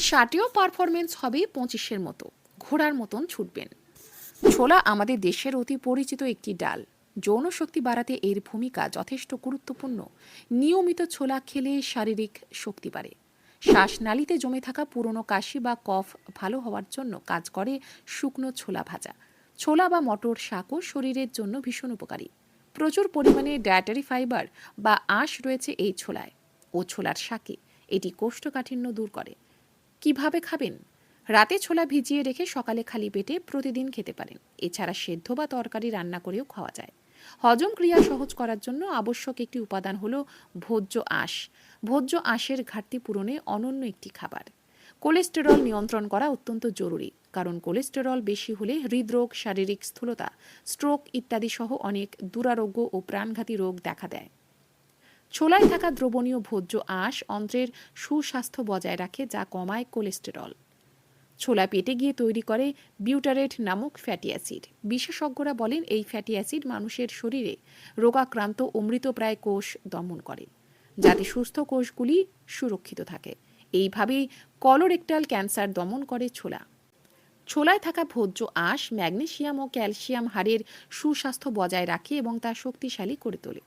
ষাটেও performance হবে 25-এর মতো, ঘোড়ার মতন ছুটবেন। ছোলা আমাদের দেশের অতি পরিচিত একটি ডাল। যৌন শক্তি বাড়াতে এর ভূমিকা যথেষ্ট গুরুত্বপূর্ণ। নিয়মিত ছোলা খেলে শারীরিক শক্তি বাড়ে। শ্বাসনালীতে জমে থাকা পুরনো কাশি বা কফ ভালো হওয়ার জন্য কাজ করে শুকনো ছোলা ভাজা। ছোলা বা মটর শাকও শরীরের জন্য ভীষণ উপকারী। প্রচুর পরিমাণে ডায়েটারি ফাইবার বা আঁশ রয়েছে এই ছোলায় ও ছোলার শাকে। এটি কোষ্ঠকাঠিন্য দূর করে। কিভাবে খাবেন? রাতে ছোলা ভিজিয়ে রেখে সকালে খালি পেটে প্রতিদিন খেতে পারেন। এছাড়া সেদ্ধ বা তরকারি রান্না করেও খাওয়া যায়। হজম ক্রিয়া সহজ করার জন্য আবশ্যক একটি উপাদান হলো ভোজ্য আঁশ। ভোজ্য আঁশের ঘাটতি পূরণে অনন্য একটি খাবার। কোলেস্টেরল নিয়ন্ত্রণ করা অত্যন্ত জরুরি, কারণ কোলেস্টেরল বেশি হলে হৃদরোগ, শারীরিক স্থূলতা, স্ট্রোক ইত্যাদি সহ অনেক দুরারোগ্য ও প্রাণঘাতী রোগ দেখা দেয়। ছোলায় থাকা দ্রবণীয় ভোজ্য আঁশ অন্ত্রের সুস্বাস্থ্য বজায় রাখে, যা কমায় কোলেস্টেরল। ছোলা পেটে গিয়ে তৈরি করে বিউটারেট নামক ফ্যাটি অ্যাসিড। বিশেষজ্ঞরা বলেন এই ফ্যাটি অ্যাসিড মানুষের শরীরে রোগাক্রান্ত ও মৃতপ্রায় কোষ দমন করে, যাতে সুস্থ কোষগুলি সুরক্ষিত থাকে। এইভাবেই কলোরেক্টাল ক্যান্সার দমন করে ছোলা। ছোলায় থাকা ভোজ্য আঁশ ম্যাগনেসিয়াম ও ক্যালসিয়াম হাড়ের সুস্বাস্থ্য বজায় রাখে এবং তা শক্তিশালী করে তোলে।